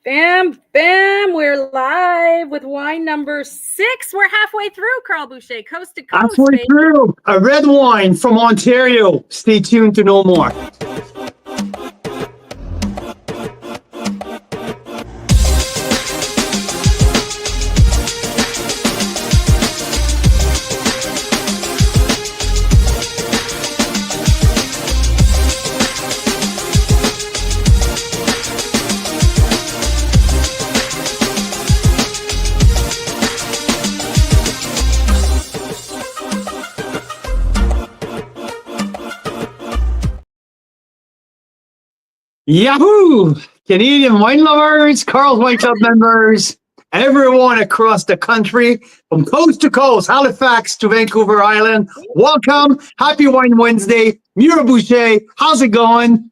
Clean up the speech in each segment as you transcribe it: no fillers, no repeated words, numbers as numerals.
Bam, bam, we're live with wine number 6. We're halfway through, Carl Boucher, coast to coast. Halfway through, a red wine from Ontario. Stay tuned to know more. Yahoo! Canadian wine lovers, Carl's Wine Club members, everyone across the country, from coast to coast, Halifax to Vancouver Island. Welcome. Happy Wine Wednesday. Mira Boucher, how's it going?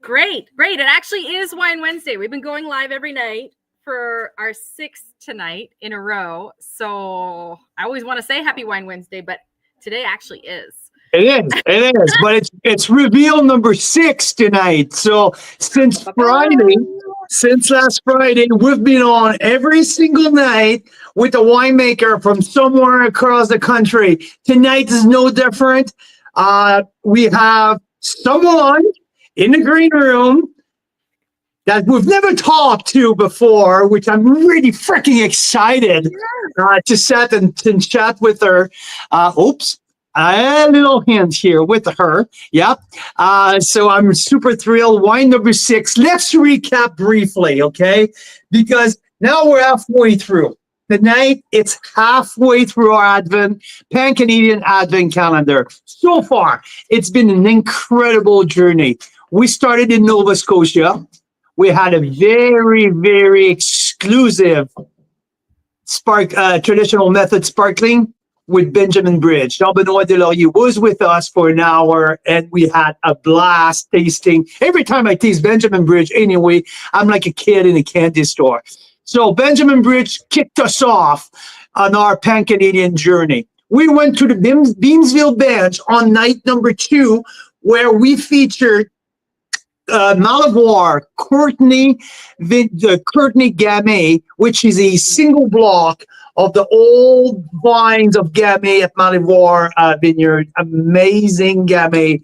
Great. It actually is Wine Wednesday. We've been going live every night for our 6th tonight in a row. So I always want to say Happy Wine Wednesday, but today actually is. It is, but it's reveal number 6 tonight. So since last Friday, we've been on every single night with a winemaker from somewhere across the country. Tonight is no different. We have someone in the green room that we've never talked to before, which I'm really freaking excited to sit and chat with her. A little hint here with her. Yep. So I'm super thrilled. Wine number 6. Let's recap briefly, okay? Because now we're halfway through. Tonight, it's halfway through our Pan-Canadian Advent calendar. So far, it's been an incredible journey. We started in Nova Scotia. We had a very, very exclusive traditional method sparkling with Benjamin Bridge. Jean-Benoit Delaurier was with us for an hour, and we had a blast tasting. Every time I taste Benjamin Bridge, anyway, I'm like a kid in a candy store. So Benjamin Bridge kicked us off on our Pan-Canadian journey. We went to the Beamsville Bench on night number 2, where we featured Malivoire Courtney Gamay, which is a single block of the old vines of Gamay at Malivoire Vineyard. Amazing Gamay.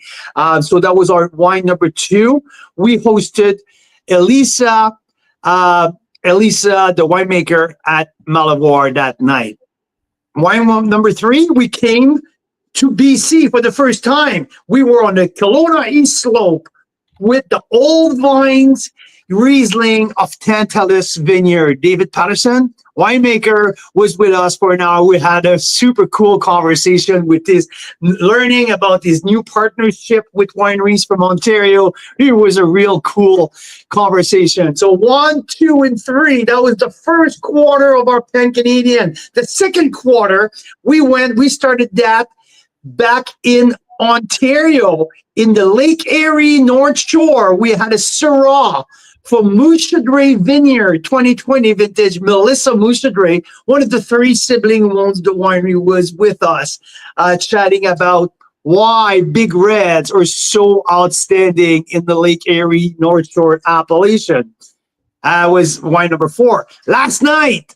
So that was our wine number 2. We hosted Elisa, the winemaker at Malivoire that night. Wine number 3, we came to BC for the first time. We were on the Kelowna East Slope with the old vines Riesling of Tantalus Vineyard. David Patterson, winemaker, was with us for an hour. We had a super cool conversation with this, learning about this new partnership with wineries from Ontario. It was a real cool conversation. So 1, 2, and 3, that was the first quarter of our Pan-Canadian. The second quarter, we started that back in Ontario, in the Lake Erie North Shore. We had a Syrah from Mouchadre Vineyard, 2020 vintage. Melissa Mouchadre, one of the 3 sibling ones, the winery, was with us, chatting about why Big Reds are so outstanding in the Lake Erie North Shore appellation. Was wine number 4. Last night,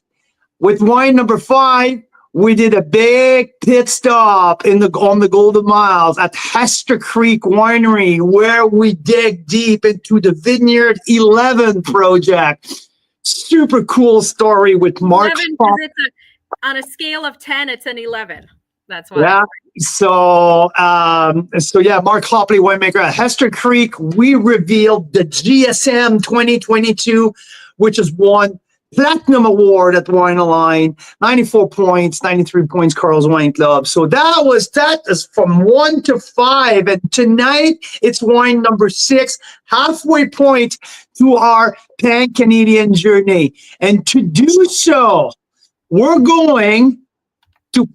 with wine number 5, we did a big pit stop on the Golden Miles at Hester Creek Winery, where we dig deep into the Vineyard 11 project. Super cool story with Mark. 11, because on a scale of 10, it's an 11. That's why. Yeah. So Mark Hopley, winemaker at Hester Creek. We revealed the GSM 2022, which is won Platinum Award at Wine Line, 94 points, 93 points, Carl's Wine Club. So that is from 1 to 5. And tonight it's wine number 6, halfway point to our Pan-Canadian journey. And to do so, we're going to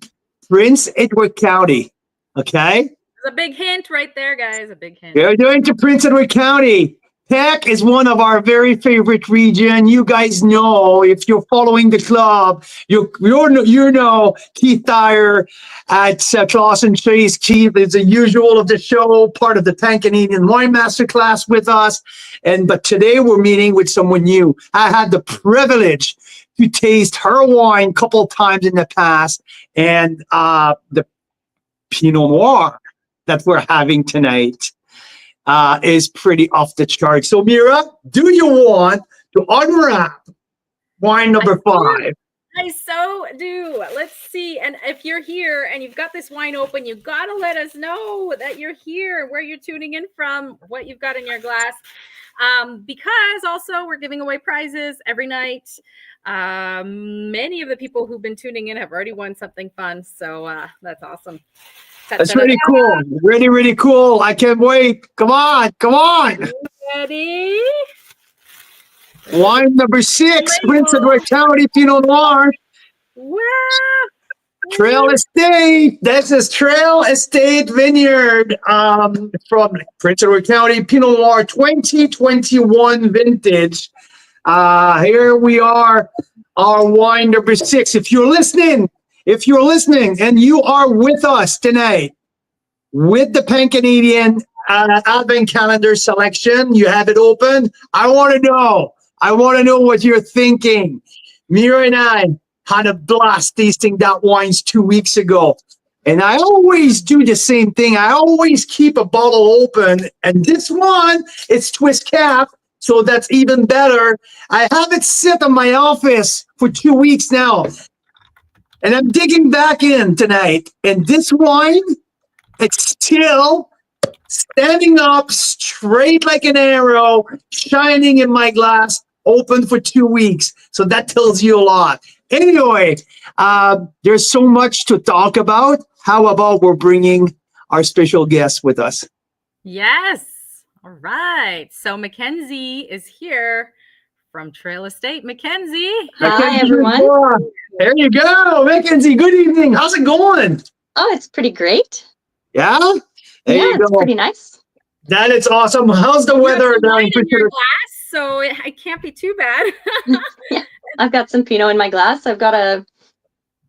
Prince Edward County. Okay? There's a big hint right there, guys. A big hint. We're going to Prince Edward County. Tech is one of our very favorite region. You guys know if you're following the club, you know Keith Dyer at Claus and Chase. Keith is a usual of the show, part of the Pan Canadian Wine Masterclass with us. But today we're meeting with someone new. I had the privilege to taste her wine a couple times in the past, and the Pinot Noir that we're having tonight is pretty off the chart. So, Mira, do you want to unwrap wine number 5? I so do. Let's see. And if you're here and you've got this wine open, you got to let us know that you're here, where you're tuning in from, what you've got in your glass. Because also we're giving away prizes every night. Many of the people who've been tuning in have already won something fun. So that's awesome. That's really cool. Really, really cool. I can't wait. Come on. Come on. Ready? Wine number 6, Prince Edward County Pinot Noir. Wow. Trail Estate. This is Trail Estate Vineyard from Prince Edward County Pinot Noir 2021 vintage. Here we are, our wine number 6. If you're listening and you are with us tonight with the Pan Canadian Advent Calendar selection, you have it open. I want to know what you're thinking. Mira and I had a blast tasting that wines 2 weeks ago. And I always do the same thing. I always keep a bottle open. And this one, it's twist cap. So that's even better. I have it sit in my office for 2 weeks now. And I'm digging back in tonight. And this wine, it's still standing up straight like an arrow, shining in my glass, open for 2 weeks. So that tells you a lot. Anyway, there's so much to talk about. How about we're bringing our special guest with us? Yes. All right. So Mackenzie is here from Trail Estate. Mackenzie. Hi, everyone. There you go. Mackenzie, good evening. How's it going? Oh, it's pretty great. Yeah? There you it's go. pretty nice. That is awesome. How's the weather down in your glass, so it can't be too bad. Yeah, I've got some Pinot in my glass. I've got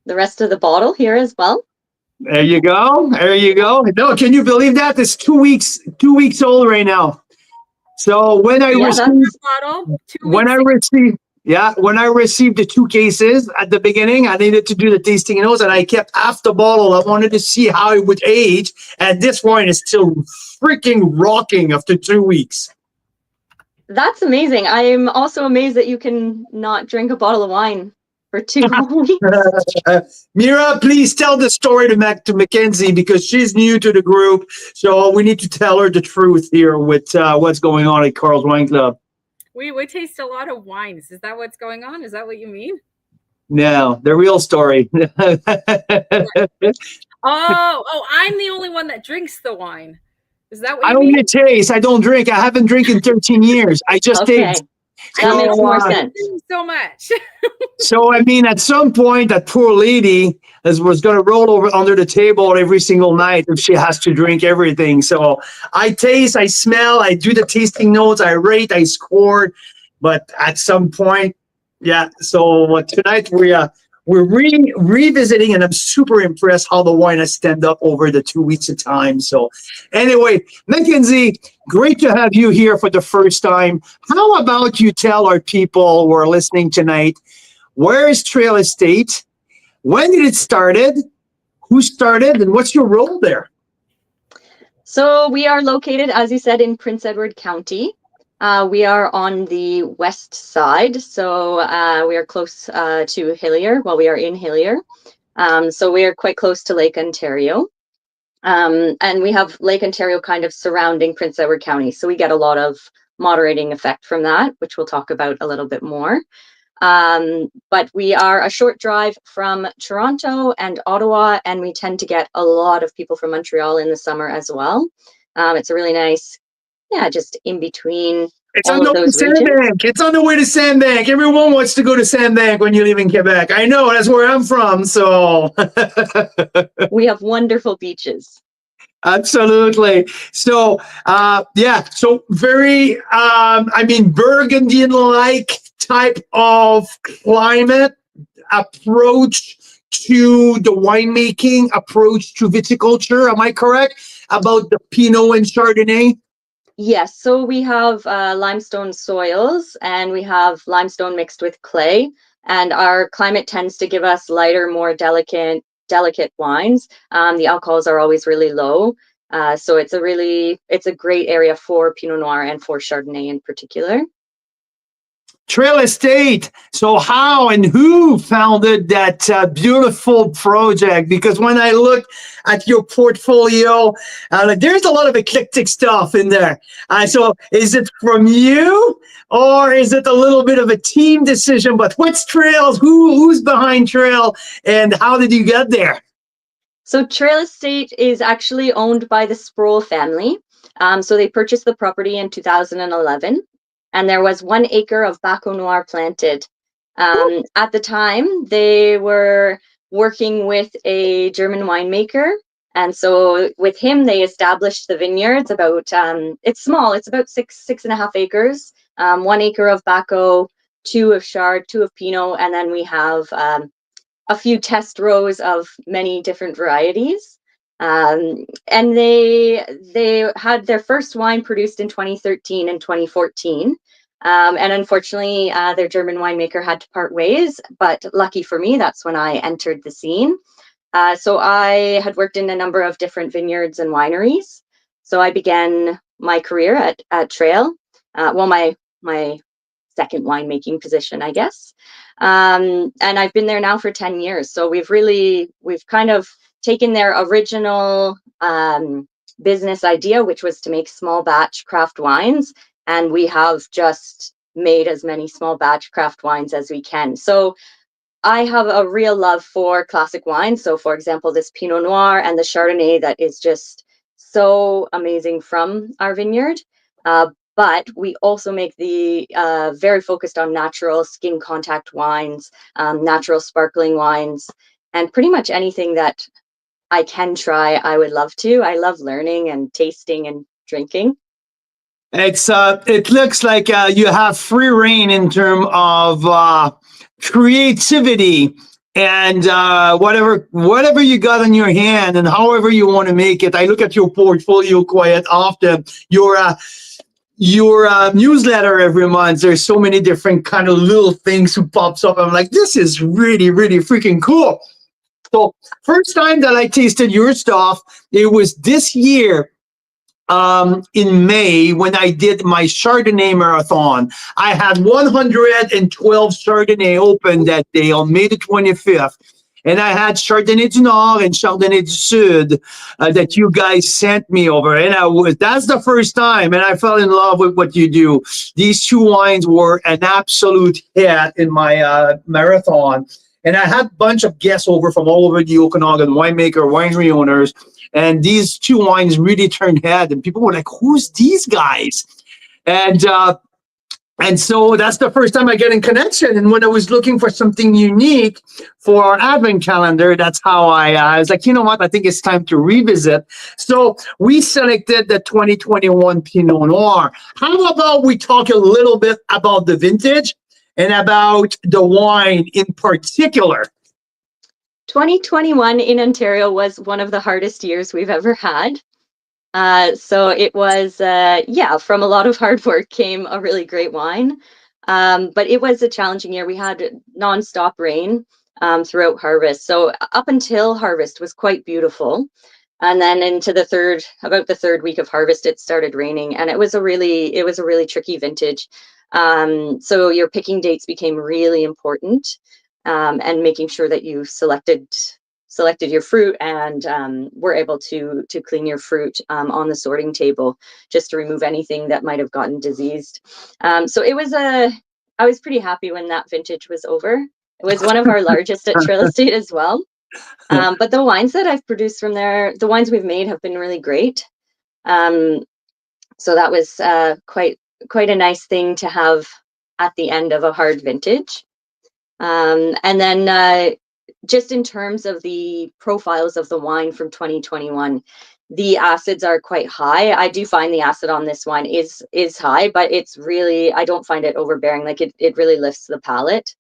the rest of the bottle here as well. There you go. There you go. No, can you believe that? It's 2 weeks old right now. So when I received the 2 cases at the beginning, I needed to do the tasting notes, and I kept half the bottle. I wanted to see how it would age, and this wine is still freaking rocking after 2 weeks. That's amazing. I'm also amazed that you can not drink a bottle of wine for 2 weeks. Mira, please tell the story to Mackenzie, because she's new to the group. So we need to tell her the truth here with what's going on at Carl's Wine Club. We taste a lot of wines. Is that what's going on? Is that what you mean? No, the real story. Oh, I'm the only one that drinks the wine. Is that what I you mean? only taste. I don't drink. I haven't drank in 13 years. I just taste. That makes more sense. Thank you so much. So, I mean, at some point, that poor lady was going to roll over under the table every single night if she has to drink everything. So I taste, I smell, I do the tasting notes, I rate, I score. But at some point, yeah. So tonight we're revisiting, and I'm super impressed how the wine has stand up over the 2 weeks of time. So anyway, Mackenzie, great to have you here for the first time. How about you tell our people who are listening tonight, where is Trail Estate? When did it started? Who started? And what's your role there? So we are located, as you said, in Prince Edward County. We are on the west side, so we are close to Hillier. Well, we are in Hillier, so we are quite close to Lake Ontario. And we have Lake Ontario kind of surrounding Prince Edward County, so we get a lot of moderating effect from that, which we'll talk about a little bit more. But we are a short drive from Toronto and Ottawa, and we tend to get a lot of people from Montreal in the summer as well. It's a really nice, just in between. It's on the way to Sandbank. It's on the way to Sandbank. Everyone wants to go to Sandbank when you live in Quebec. I know, that's where I'm from. So we have wonderful beaches. Absolutely. So, yeah, so very, I mean, Burgundian-like type of climate approach to the winemaking, approach to viticulture. Am I correct about the Pinot and Chardonnay? Yes, so we have limestone soils and we have limestone mixed with clay, and our climate tends to give us lighter, more delicate wines. The alcohols are always really low, so it's a great area for Pinot Noir and for Chardonnay in particular. Trail Estate. So, how and who founded that beautiful project? Because when I look at your portfolio, like, there's a lot of eclectic stuff in there. So, is it from you, or is it a little bit of a team decision? But what's Trails? Who's behind Trail, and how did you get there? So Trail Estate is actually owned by the Sproul family. So they purchased the property in 2011, and there was 1 acre of Baco Noir planted. At the time, they were working with a German winemaker, and so with him, they established the vineyards. It's small; it's about 6.5 acres. 1 acre of Baco, 2 of Chard, 2 of Pinot, and then we have a few test rows of many different varieties. And they had their first wine produced in 2013 and 2014. And unfortunately, their German winemaker had to part ways. But lucky for me, that's when I entered the scene. So I had worked in a number of different vineyards and wineries. So I began my career at Trail. My second winemaking position, I guess. And I've been there now for 10 years. So we've kind of taken their original business idea, which was to make small batch craft wines. And we have just made as many small batch craft wines as we can. So I have a real love for classic wines. So for example, this Pinot Noir and the Chardonnay that is just so amazing from our vineyard. But we also make the very focused on natural skin contact wines, natural sparkling wines, and pretty much anything that I can try, I would love to. I love learning and tasting and drinking. It looks like you have free reign in terms of creativity and whatever you got in your hand and however you want to make it. I look at your portfolio quite often. Your newsletter every month. There's so many different kind of little things who pops up. I'm like, this is really, really freaking cool. So first time that I tasted your stuff, it was this year in May when I did my Chardonnay marathon. I had 112 Chardonnay open that day on May the 25th. And I had Chardonnay du Nord and Chardonnay du Sud that you guys sent me over. And that's the first time. And I fell in love with what you do. These two wines were an absolute hit in my marathon. And I had a bunch of guests over from all over the Okanagan, winery owners. And these two wines really turned head. And people were like, who's these guys? And so that's the first time I get in connection. And when I was looking for something unique for our advent calendar, that's how I was like, you know what? I think it's time to revisit. So we selected the 2021 Pinot Noir. How about we talk a little bit about the vintage and about the wine in particular? 2021 in Ontario was one of the hardest years we've ever had. So it was, from a lot of hard work came a really great wine. But it was a challenging year. We had nonstop rain throughout harvest. So up until harvest was quite beautiful. And then into about the third week of harvest, it started raining, and it was a really tricky vintage. So your picking dates became really important, and making sure that you selected your fruit and were able to clean your fruit on the sorting table, just to remove anything that might have gotten diseased. So I was pretty happy when that vintage was over. It was one of our largest at Trail Estate as well. But the wines that I've produced from there, the wines we've made have been really great. So that was quite a nice thing to have at the end of a hard vintage. And then just in terms of the profiles of the wine from 2021, the acids are quite high. I do find the acid on this wine is high, but it's really, I don't find it overbearing. Like it really lifts the palate.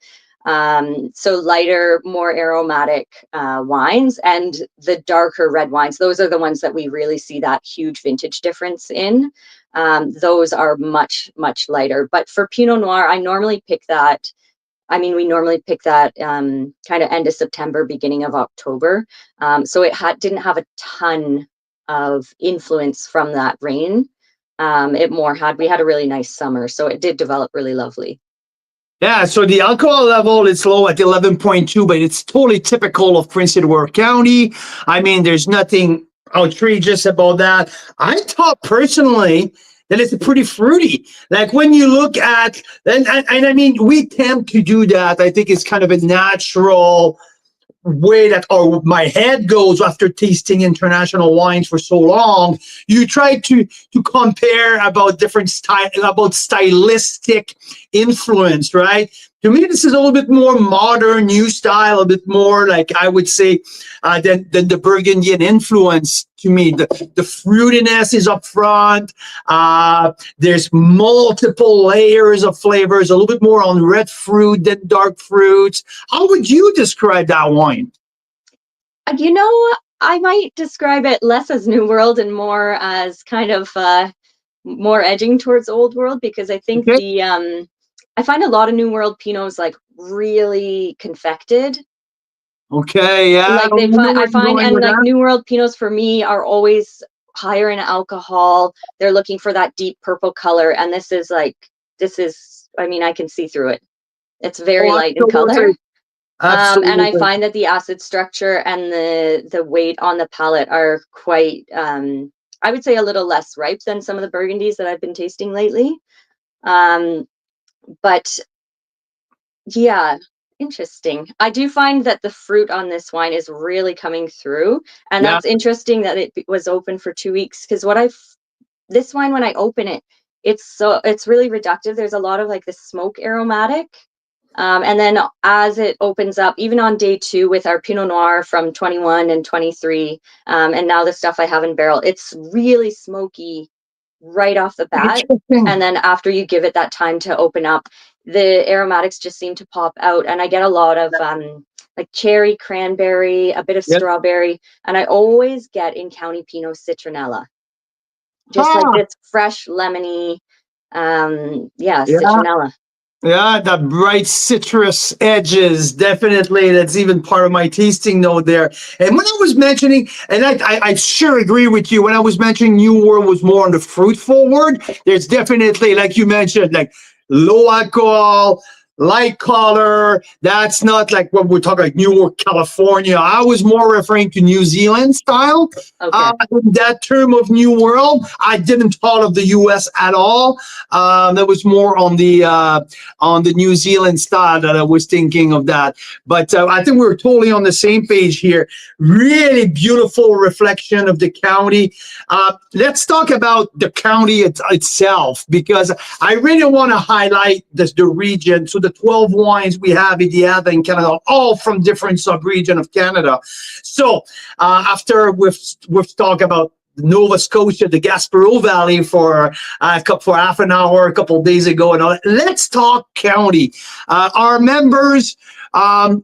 So lighter, more aromatic wines, and the darker red wines, those are the ones that we really see that huge vintage difference in. Those are much, much lighter. But for Pinot Noir, I normally pick that. I mean, we normally pick that kind of end of September, beginning of October. So it didn't have a ton of influence from that rain. We had a really nice summer, so it did develop really lovely. Yeah, so the alcohol level is low at 11.2, but it's totally typical of Prince Edward County. I mean, there's nothing outrageous about that. I thought personally that it's pretty fruity. Like when you look at, and I mean, we tend to do that. I think it's kind of a natural way that my head goes after tasting international wines for so long. You try to compare about different stylistic influence, right? To me, this is a little bit more modern, new style, a bit more like I would say than the Burgundian influence. To me, the fruitiness is up front. There's multiple layers of flavors, a little bit more on red fruit than dark fruits. How would you describe that wine? You know, I might describe it less as New World and more as kind of more edging towards Old World, because I think Okay. I find a lot of New World Pinots like really confected. Okay, yeah, Like I know where I you're find, going and with like that. New World Pinots for me are always higher in alcohol. They're looking for that deep purple color, and I mean, I can see through it. It's very Oh, light in color. absolutely, And I absolutely. find that the acid structure and the weight on the palate are quite, I would say, a little less ripe than some of the Burgundies that I've been tasting lately. Um, but yeah, interesting. I do find that the fruit on this wine is really coming through, and Yeah. that's interesting that it was open for 2 weeks. Because this wine, when I open it, it's really reductive. There's a lot of like the smoke aromatic. And then as it opens up, even on day 2 with our Pinot Noir from 21 and 23, and now the stuff I have in barrel, it's really smoky right off the bat. And Interesting. then after you give it that time to open up, the aromatics just seem to pop out. And I get a lot of like cherry, cranberry, a bit of Yep. strawberry. And I always get in County Pinot citronella, just like Huh. this fresh, lemony, yeah, Yeah. citronella. Yeah, the bright citrus edges, definitely. That's even part of my tasting note there. And when I was mentioning, and I sure agree with you, when I was mentioning New World was more on the fruit forward, there's definitely, like you mentioned, like low alcohol, light color. That's not like what we're talking like New York, California. I was more referring to New Zealand style. Okay. In that term of New World, I didn't thought of the U.S. at all. That was more on the New Zealand style that I was thinking of that. But I think we're totally on the same page here. Really beautiful reflection of the county. Let's talk about the county itself, because I really want to highlight the region. So the 12 wines we have in the Ave in Canada, all from different sub-region of Canada. So after we've talked about Nova Scotia, the Gaspereau Valley for half an hour a couple of days ago. And let's talk county. Our members,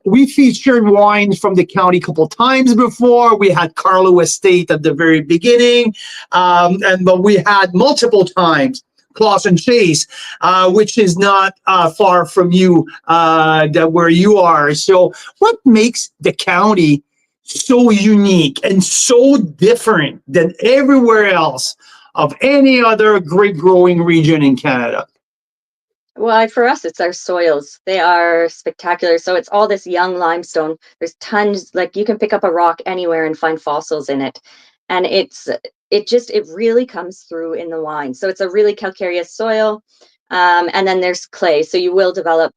we featured wines from the county a couple of times before. We had Carlo Estate at the very beginning, but we had multiple times Clausen Chase, which is not far from you, where you are. So, what makes the county so unique and so different than everywhere else of any other grape growing region in Canada? Well, for us, it's our soils. They are spectacular. So it's all this young limestone. There's tons, like you can pick up a rock anywhere and find fossils in it. And it really comes through in the wine. So it's a really calcareous soil. And then there's clay. So you will develop,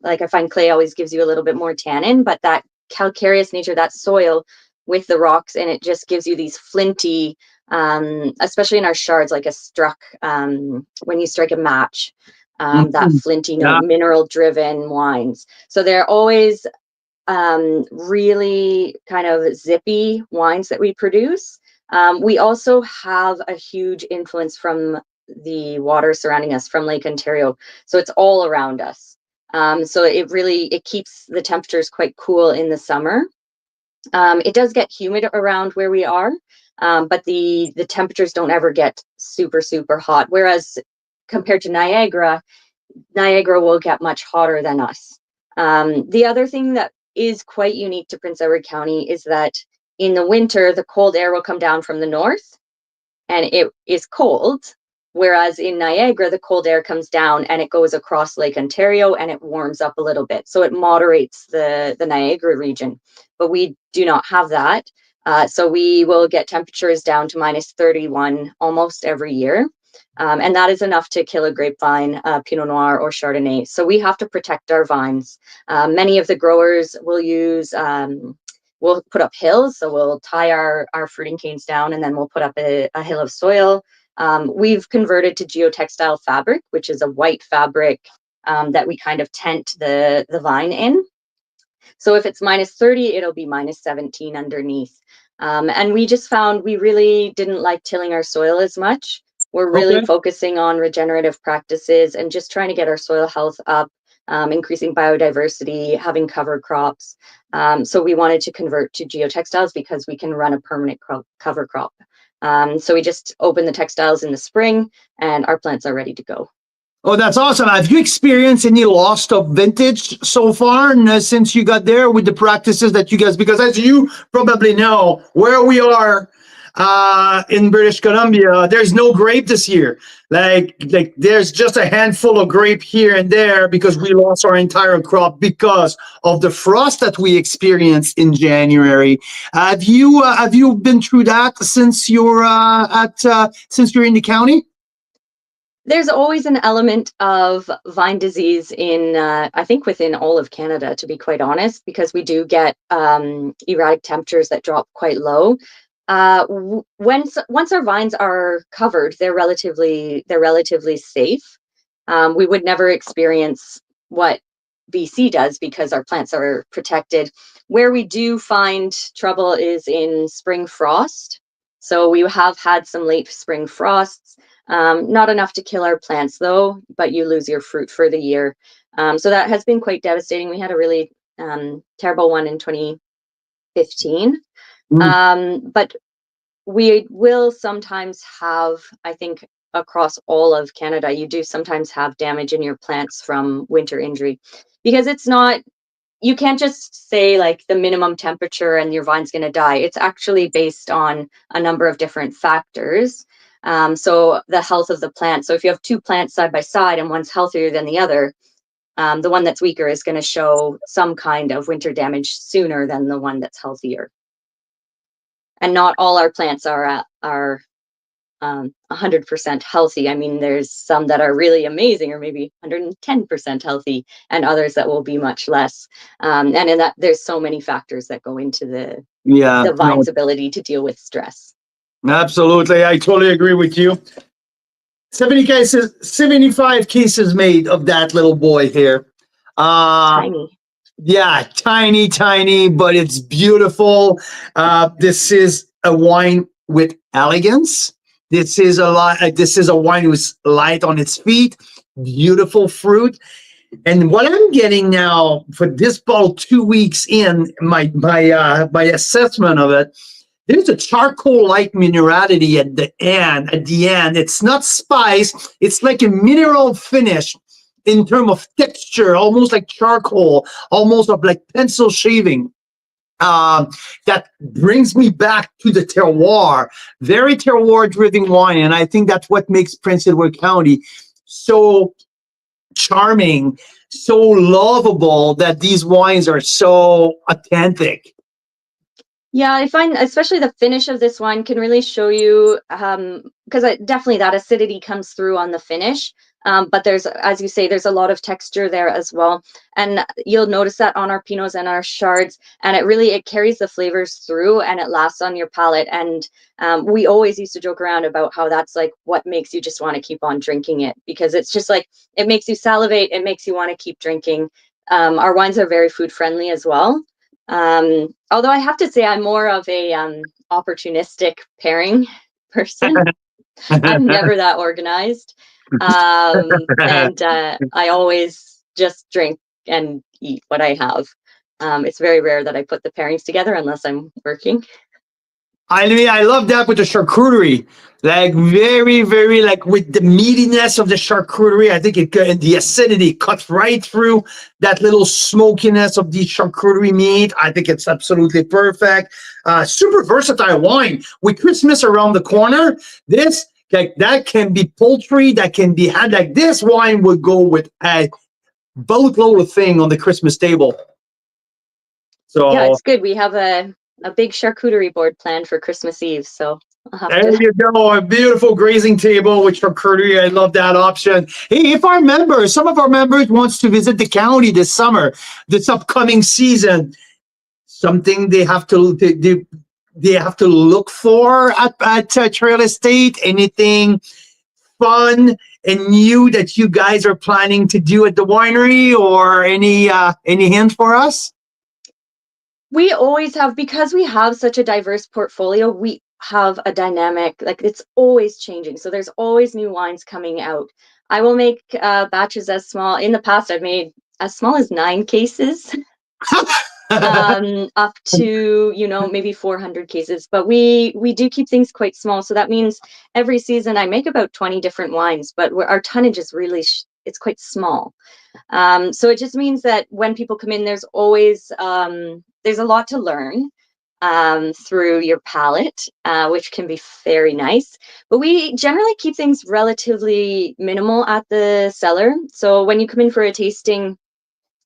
like I find clay always gives you a little bit more tannin, but that calcareous nature, that soil with the rocks, and it just gives you these flinty, especially in our shards, like a struck, when you strike a match. That Mhm. flinty Yeah. note, mineral driven wines. So they're always really kind of zippy wines that we produce. We also have a huge influence from the water surrounding us from Lake Ontario. So it's all around us. So it keeps the temperatures quite cool in the summer. It does get humid around where we are, but the temperatures don't ever get super, super hot. Whereas compared to Niagara will get much hotter than us. The other thing that is quite unique to Prince Edward County is that in the winter, the cold air will come down from the north and it is cold. Whereas in Niagara, the cold air comes down and it goes across Lake Ontario and it warms up a little bit. So it moderates the Niagara region, but we do not have that. So we will get temperatures down to -31 almost every year. And that is enough to kill a grapevine, Pinot Noir or Chardonnay. So we have to protect our vines. Many of the growers will use we'll put up hills. So we'll tie our fruiting canes down and then we'll put up a hill of soil. We've converted to geotextile fabric, which is a white fabric that we kind of tent the vine in. So if it's -30, it'll be -17 underneath. And we just found we really didn't like tilling our soil as much. We're really focusing on regenerative practices and just trying to get our soil health up, increasing biodiversity, having cover crops. So we wanted to convert to geotextiles because we can run a permanent cover crop. So we just open the textiles in the spring and our plants are ready to go. Oh, that's awesome. Have you experienced any loss of vintage so far since you got there with the practices that you guys, because as you probably know, where we are in British Columbia, there's no grape this year. Like there's just a handful of grape here and there because we lost our entire crop because of the frost that we experienced in January. Have you been through that since you're since you're in the county? There's always an element of vine disease in, I think, within all of Canada, to be quite honest, because we do get erratic temperatures that drop quite low. Once our vines are covered, they're relatively safe. We would never experience what BC does because our plants are protected. Where we do find trouble is in spring frost. So we have had some late spring frosts. Not enough to kill our plants though, but you lose your fruit for the year. So that has been quite devastating. We had a really terrible one in 2015. But we will sometimes have, I think, across all of Canada, you do sometimes have damage in your plants from winter injury because it's not, you can't just say like the minimum temperature and your vine's going to die. It's actually based on a number of different factors. So the health of the plant. So if you have two plants side by side and one's healthier than the other, the one that's weaker is going to show some kind of winter damage sooner than the one that's healthier. And not all our plants are 100% healthy. I mean, there's some that are really amazing, or maybe 110% healthy, and others that will be much less. And in that, there's so many factors that go into the vine's ability to deal with stress. Absolutely, I totally agree with you. 75 cases made of that little boy here. Tiny. Yeah, tiny, but it's beautiful. This is a wine with elegance. This is a wine with light on its feet, beautiful fruit. And what I'm getting now for this bottle, 2 weeks in, my assessment of it, there's a charcoal-like minerality at the end. It's not spice. It's like a mineral finish in terms of texture, almost like charcoal, almost of like pencil shaving. That brings me back to the terroir, very terroir-driven wine, and I think that's what makes Prince Edward County so charming, so lovable, that these wines are so authentic. Yeah, I find especially the finish of this wine can really show you, because definitely that acidity comes through on the finish. But there's, as you say, there's a lot of texture there as well. And you'll notice that on our Pinots and our Chards, and it carries the flavors through and it lasts on your palate. And we always used to joke around about how that's like what makes you just want to keep on drinking it, because it's just like, it makes you salivate, it makes you want to keep drinking. Our wines are very food friendly as well. Although I have to say I'm more of a opportunistic pairing person. I'm never that organized. And I always just drink and eat what I have. It's very rare that I put the pairings together unless I'm working. I mean, I love that with the charcuterie. Like very, very like with the meatiness of the charcuterie. I think the acidity cuts right through that little smokiness of the charcuterie meat. I think it's absolutely perfect. Super versatile wine with Christmas around the corner. This like that can be poultry. That can be had like this wine would go with a boatload of thing on the Christmas table. So Yeah, it's good. We have a big charcuterie board planned for Christmas Eve, so I'll have there to. you go, a beautiful grazing table with charcuterie. I love that option. Hey, if our members, some of our members wants to visit the county this summer, this upcoming season, something they have to look for at Trail Estate, anything fun and new that you guys are planning to do at the winery, or any hints for us? We always have, because we have such a diverse portfolio, we have a dynamic, like it's always changing. So there's always new wines coming out. I will make batches as small. In the past, I've made as small as 9 cases, up to, maybe 400 cases. But we do keep things quite small. So that means every season I make about 20 different wines, but our tonnage is really, it's quite small. So it just means that when people come in, there's always there's a lot to learn through your palate, which can be very nice. But we generally keep things relatively minimal at the cellar. So when you come in for a tasting,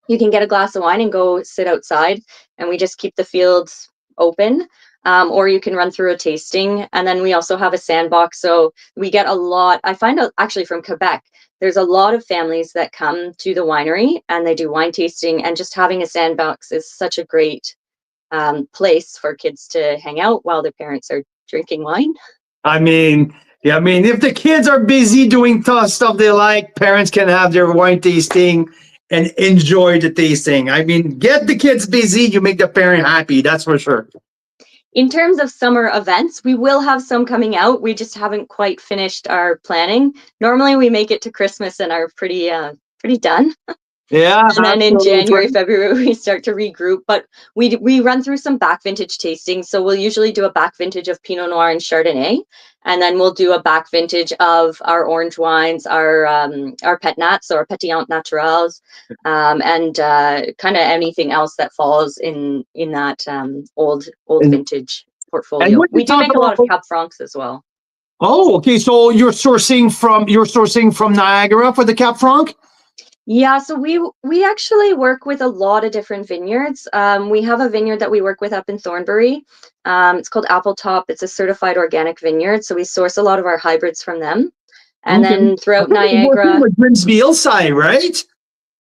you can get a glass of wine and go sit outside, and we just keep the fields open. Or you can run through a tasting. And then we also have a sandbox. So we get a lot. I find out actually from Quebec, there's a lot of families that come to the winery and they do wine tasting, and just having a sandbox is such a great place for kids to hang out while their parents are drinking wine. I mean, yeah, I mean, if the kids are busy doing stuff they like, parents can have their wine tasting and enjoy the tasting. I mean, get the kids busy, you make the parent happy. That's for sure. In terms of summer events, we will have some coming out. We just haven't quite finished our planning. Normally we make it to Christmas and are pretty done. Yeah, And then in January, absolutely. February, we start to regroup. But we run through some back vintage tastings. So we'll usually do a back vintage of Pinot Noir and Chardonnay, and then we'll do a back vintage of our orange wines, our pet nats or pétillant naturels, and kind of anything else that falls in that old And, vintage and portfolio. when you We do talk make a lot of about, Cab Francs as well. oh, okay, so you're sourcing from Niagara for the Cap Franc? Yeah, so we actually work with a lot of different vineyards. We have a vineyard that we work with up in Thornbury. It's called Appletop. It's a certified organic vineyard, so we source a lot of our hybrids from them. And Okay. then I throughout think you're working Niagara, with Grimsby Hillside, right?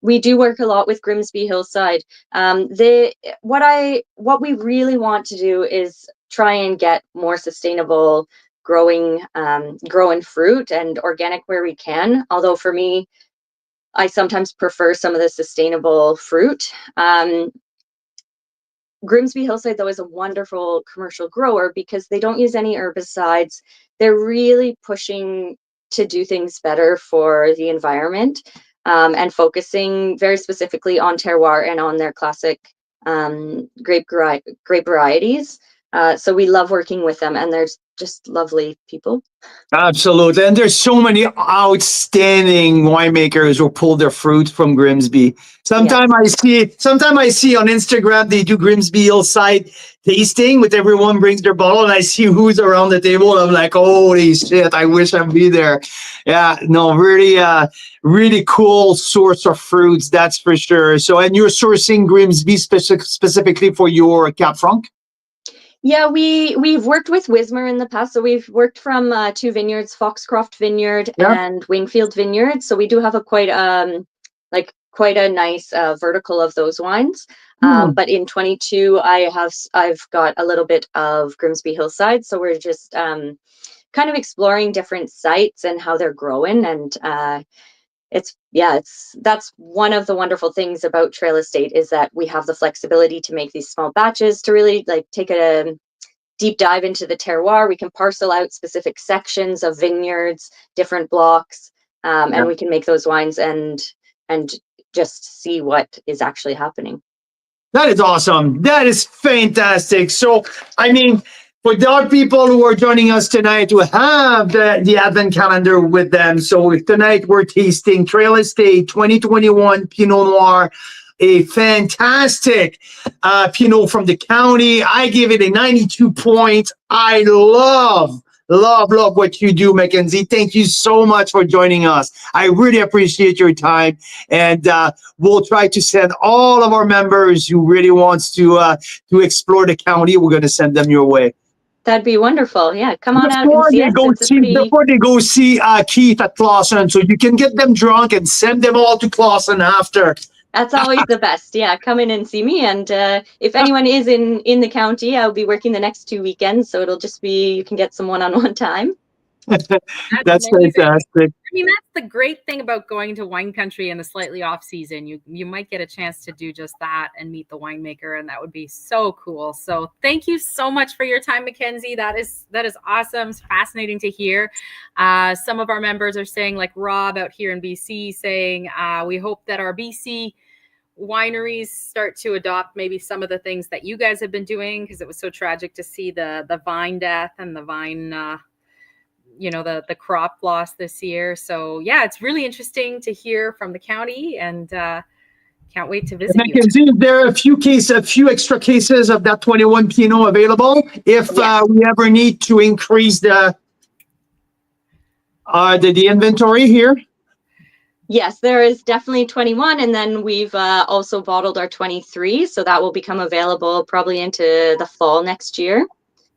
we do work a lot with Grimsby Hillside. What we really want to do is try and get more sustainable growing fruit and organic where we can. Although for me, I sometimes prefer some of the sustainable fruit. Grimsby Hillside, though, is a wonderful commercial grower because they don't use any herbicides. They're really pushing to do things better for the environment, and focusing very specifically on terroir and on their classic grape varieties. So we love working with them, and they're just lovely people. Absolutely. And there's so many outstanding winemakers who pull their fruit from Grimsby. Yes. Sometime I see on Instagram they do Grimsby Hillside tasting with everyone brings their bottle, and I see who's around the table. I'm like, holy shit, I wish I'd be there. Yeah, no, really really cool source of fruits, that's for sure. So, and you're sourcing Grimsby specifically for your Cap Franc? Yeah, we've worked with Wismer in the past. So we've worked from 2 vineyards, Foxcroft Vineyard Yeah. and Wingfield Vineyard. So we do have a quite a nice vertical of those wines. Hmm. But in 22, I've got a little bit of Grimsby Hillside. So we're just kind of exploring different sites and how they're growing. And that's one of the wonderful things about Trail Estate, is that we have the flexibility to make these small batches to really like take deep dive into the terroir. We can parcel out specific sections of vineyards, different blocks, and we can make those wines and just see what is actually happening. That is awesome. That is fantastic. So, I mean, for the people who are joining us tonight who have the Advent calendar with them. So tonight we're tasting Trail Estate 2021 Pinot Noir, a fantastic Pinot from the county. I give it a 92 points. I love what you do, Mackenzie. Thank you so much for joining us. I really appreciate your time. And we'll try to send all of our members who really wants to explore the county. We're going to send them your way. That'd be wonderful. Yeah, come on out and see us. Before they go see Keith at Clausen, so you can get them drunk and send them all to Clausen after. That's always the best. Yeah, come in and see me. And if anyone is in the county, I'll be working the next 2 weekends. So it'll just be, you can get some one-on-one time. That's fantastic. I mean, that's the great thing about going to wine country in the slightly off season. You might get a chance to do just that and meet the winemaker, and that would be so cool. So thank you so much for your time, Mackenzie. That is awesome. It's fascinating to hear. Some of our members are saying, like Rob out here in BC, saying we hope that our BC wineries start to adopt maybe some of the things that you guys have been doing, because it was so tragic to see the vine death and the vine the crop loss this year. So yeah, it's really interesting to hear from the county, and can't wait to visit you. There are a few extra cases of that 21 Pinot available if we ever need to increase the inventory here. Yes, there is definitely 21, and then we've also bottled our 23, so that will become available probably into the fall next year.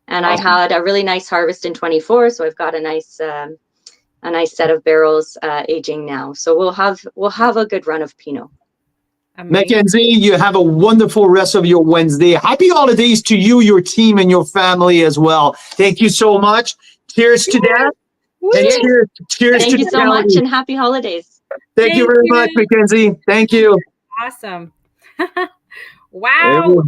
And awesome. I had a really nice harvest in 24, so I've got a nice set of barrels aging now. So we'll have a good run of Pinot. Mackenzie, you have a wonderful rest of your Wednesday. Happy holidays to you, your team, and your family as well. Thank you so much. Cheers to that. And cheers Thank you so much, and happy holidays. Thank you very much, Mackenzie. Thank you. Awesome. Wow.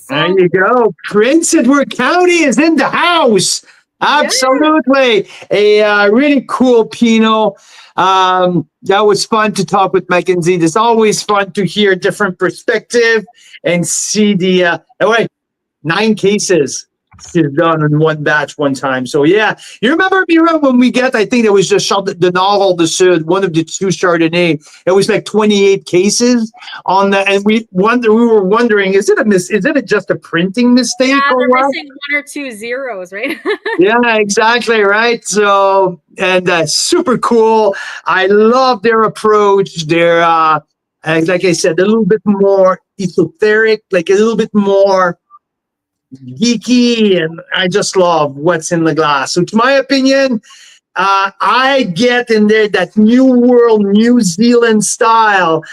There you go. Prince Edward County is in the house. Absolutely. A really cool Pinot. That was fun to talk with Mackenzie. It's always fun to hear different perspective and see the 9 cases she's done in one batch one time. So yeah, you remember Mira when we get, I think it was just the Novel de Sud, one of the 2 Chardonnay. It was like 28 cases on that, and we were wondering, is it just a printing mistake? Yeah, they're missing 1 or 2 zeros, right? Yeah, exactly, right. So, and super cool. I love their approach. They're like I said, a little bit more esoteric, like a little bit more geeky, and I just love what's in the glass. So to my opinion, I get in there that New World, New Zealand style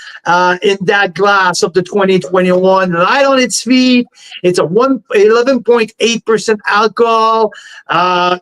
in that glass of the 2021. Light on its feet. It's a 11.8% alcohol.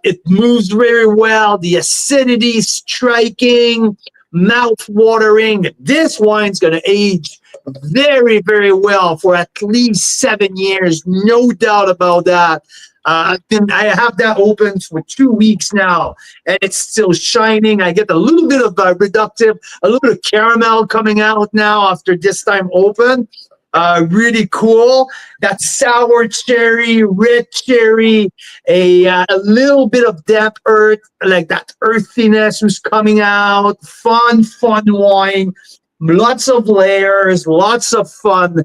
It moves very well. The acidity striking, mouth watering. This wine's going to age very, very well for at least 7 years. No doubt about that. I have that open for 2 weeks now, and it's still shining. I get a little bit of reductive, a little bit of caramel coming out now after this time open. Really cool. That sour cherry, red cherry, a little bit of damp earth, like that earthiness was coming out. Fun wine. Lots of layers, lots of fun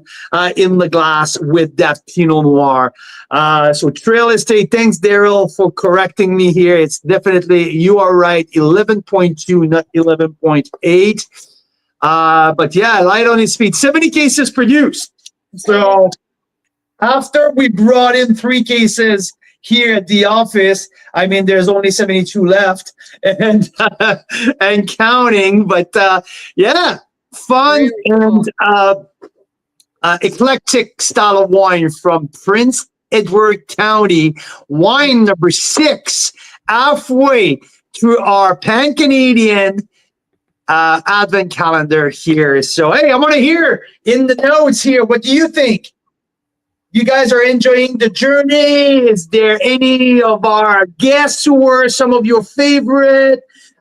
in the glass with that Pinot Noir. So Trail Estate, thanks Daryl for correcting me here. It's definitely, you are right, 11.2, not 11.8. But yeah, light on his feet. 70 cases produced. So after we brought in 3 cases here at the office, I mean, there's only 72 left and counting. But yeah. Fun and eclectic style of wine from Prince Edward County. Wine number 6, halfway through our Pan-Canadian Advent calendar here. So, hey, I want to hear in the notes here, what do you think? you guys are enjoying the journey? Is there any of our guests who were some of your favorite?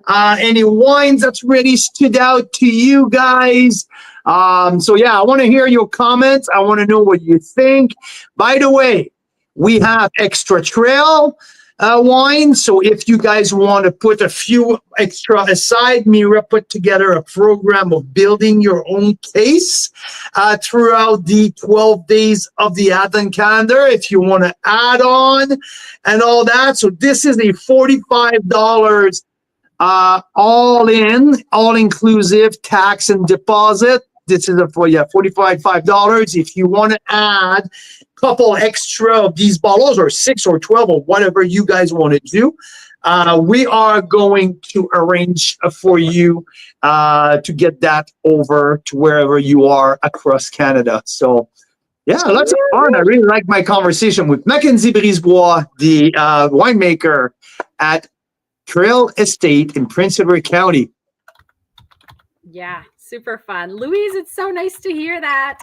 Any wines that's really stood out to you guys? So yeah, I want to hear your comments. I want to know what you think. By the way, we have extra trail wine. So if you guys want to put a few extra aside, Mira put together a program of building your own case throughout the 12 days of the Advent calendar. If you want to add on and all that. So this is a $45 all in, all inclusive tax and deposit. This is for $45. If you want to add a couple extra of these bottles, or 6 or 12 or whatever you guys want to do, we are going to arrange for you to get that over to wherever you are across Canada. So yeah, lots of fun. I really like my conversation with Mackenzie Brisebois, the winemaker at Trail Estate in Prince Edward County. Yeah, super fun. Louise, it's so nice to hear that.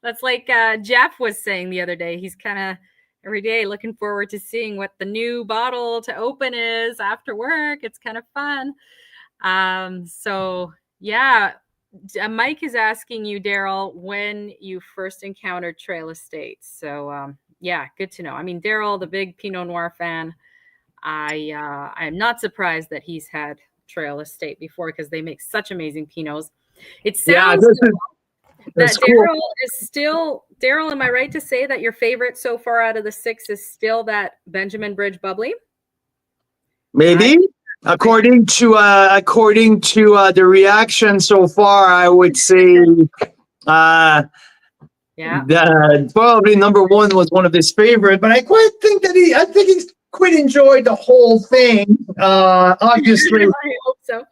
That's like Jeff was saying the other day. He's kind of every day looking forward to seeing what the new bottle to open is after work. It's kind of fun. So yeah, Mike is asking you, Daryl, when you first encountered Trail Estate. So yeah, good to know. I mean, Daryl, the big Pinot Noir fan, I am not surprised that he's had Trail Estate before, because they make such amazing Pinots. It sounds that Daryl is still, Daryl, am I right to say that your favorite so far out of the 6 is still that Benjamin Bridge Bubbly? Maybe. According to the reaction so far, I would say probably number 1 was one of his favorite, but I quite think that he's quite enjoyed the whole thing. Obviously, I hope so.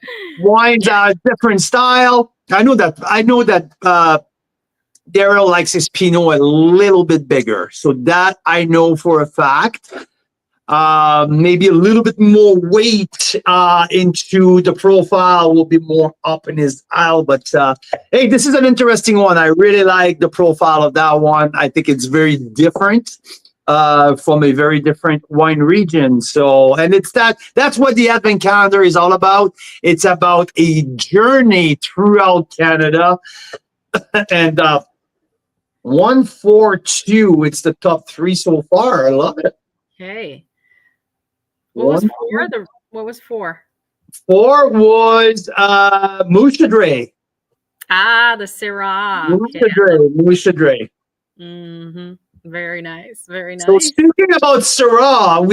Wines are different style. I know that Daryl likes his Pinot a little bit bigger, so that I know for a fact. Maybe a little bit more weight into the profile will be more up in his aisle. But hey, this is an interesting one. I really like the profile of that one. I think it's very different from a very different wine region. So, and that's what the Advent calendar is all about. It's about a journey throughout Canada. And 142, it's the top 3 so far. I love it. Okay. What was 4? What was 4? 4 was Mouchadre. Ah, the Syrah. Mouchadre. Mm-hmm. Very nice. Very nice. So speaking about Syrah,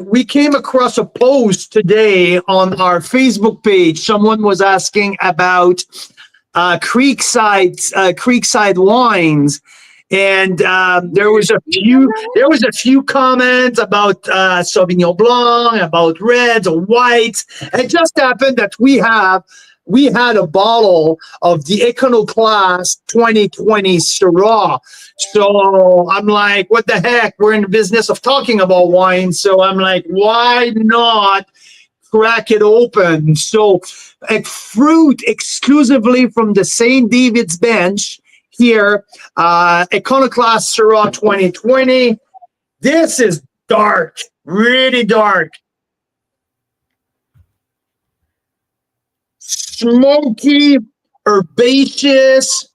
we came across a post today on our Facebook page. Someone was asking about Creekside wines. And there was a few comments about Sauvignon Blanc, about reds or whites. It just happened that we had a bottle of the Iconoclast 2020 Syrah. So I'm like, what the heck? We're in the business of talking about wine. So I'm like, why not crack it open? So a fruit exclusively from the St. David's Bench. Here, Iconoclast Syrah 2020. This is dark, really dark. Smoky, herbaceous,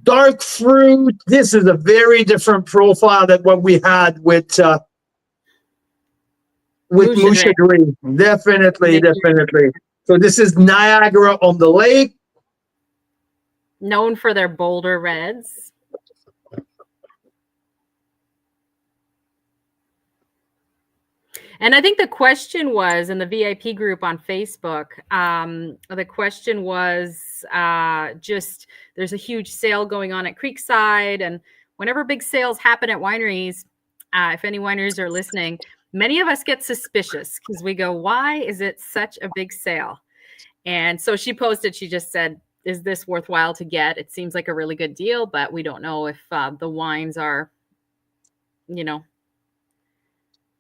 dark fruit. This is a very different profile than what we had with Mouchadre. Definitely. So this is Niagara on the Lake. Known for their bolder reds. And I think the question was in the VIP group on Facebook, the question was just there's a huge sale going on at Creekside. And whenever big sales happen at wineries, if any wineries are listening, many of us get suspicious because we go, why is it such a big sale? And so she posted, she just said, is this worthwhile to get? It seems like a really good deal, but we don't know if the wines are, Mira,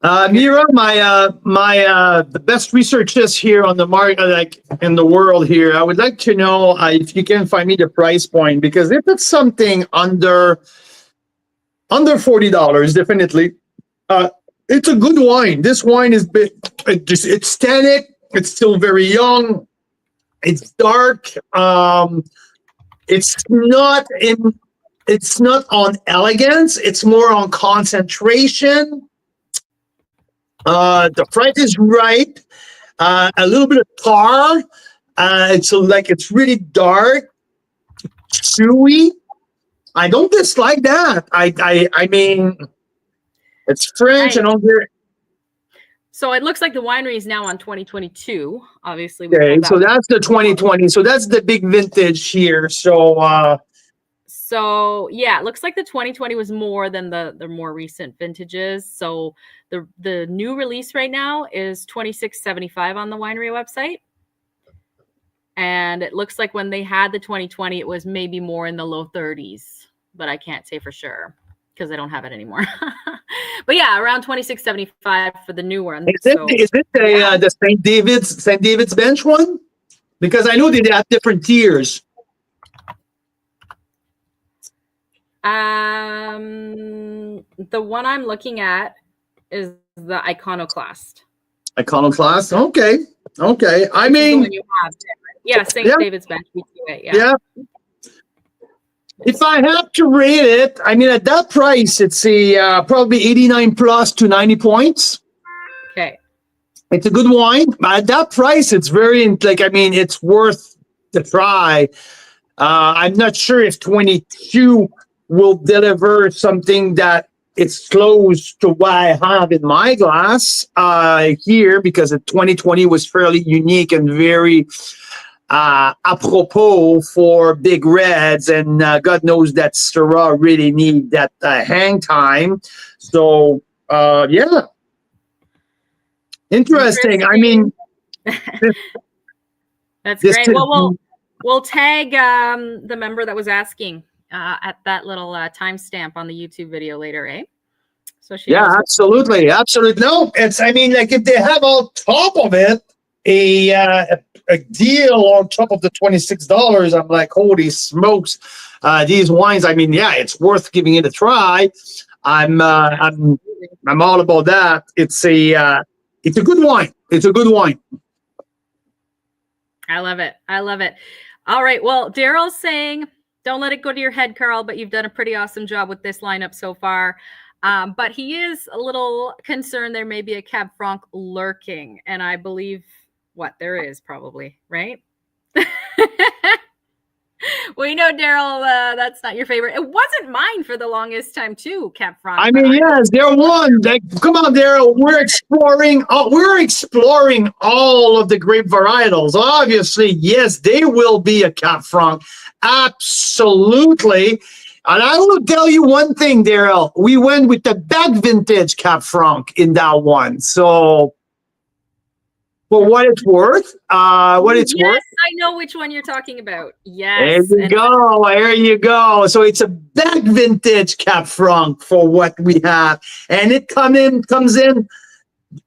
the best researchers here on the market, like in the world here, I would like to know if you can find me the price point, because if it's something under under $40, definitely. It's a good wine. This wine is it's tannic. It's still very young. It's dark. It's not on elegance. It's more on concentration. The price is right. A little bit of tar. It's really dark, chewy. I don't dislike that. I mean, it's French. I don't hear. So it looks like the winery is now on 2022. Obviously, Okay, so that's the 2020. So that's the big vintage here. So yeah, it looks like the 2020 was more than the more recent vintages. So the new release right now is $26.75 on the winery website. And it looks like when they had the 2020, it was maybe more in the low 30s, but I can't say for sure because I don't have it anymore. But yeah, around $26.75 for the new one. Is it the St. David's Bench one? Because I know they have different tiers. The one I'm looking at is the Iconoclast. Iconoclast? Okay. I mean, St. David's Bench. Yeah. If I have to rate it, I mean, at that price, it's probably 89 plus to 90 points. Okay. It's a good wine. But at that price, it's it's worth the try. I'm not sure if 22 will deliver something that it's close to what I have in my glass here, because the 2020 was fairly unique and very apropos for big reds, and God knows that Syrah really need that hang time. So yeah, interesting. I mean, that's great. Well, we'll tag the member that was asking at that little timestamp on the YouTube video later, eh? So absolutely. No, it's, I mean, like, if they have on top of it a deal on top of the $26, I'm like, holy smokes! These wines, I mean, yeah, it's worth giving it a try. I'm all about that. It's a good wine. It's a good wine. I love it. All right. Well, Daryl's saying, don't let it go to your head, Carl, but you've done a pretty awesome job with this lineup so far. But he is a little concerned there may be a Cab Franc lurking, and I believe there is probably, right? Well, Daryl, that's not your favorite. It wasn't mine for the longest time too, Cab Franc. I mean, yes, they're one. Come on, Daryl. We're exploring all of the grape varietals. Obviously, yes, they will be a Cab Franc. Absolutely. And I will tell you one thing, Daryl. We went with the back vintage Cab Franc in that one. So for what it's worth, Yes, I know which one you're talking about. Yes. There you go. So it's a back vintage Cab Franc for what we have. And it comes in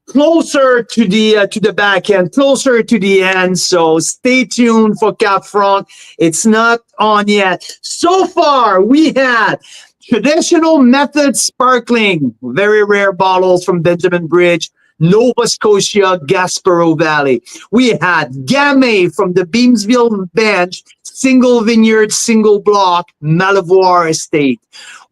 closer to the back end, closer to the end. So stay tuned for Cab Franc. It's not on yet. So far, we had Traditional Method Sparkling, very rare bottles from Benjamin Bridge, Nova Scotia, Gaspereau Valley. We had Gamay from the Beamsville Bench, single vineyard, single block, Malivoire Estate.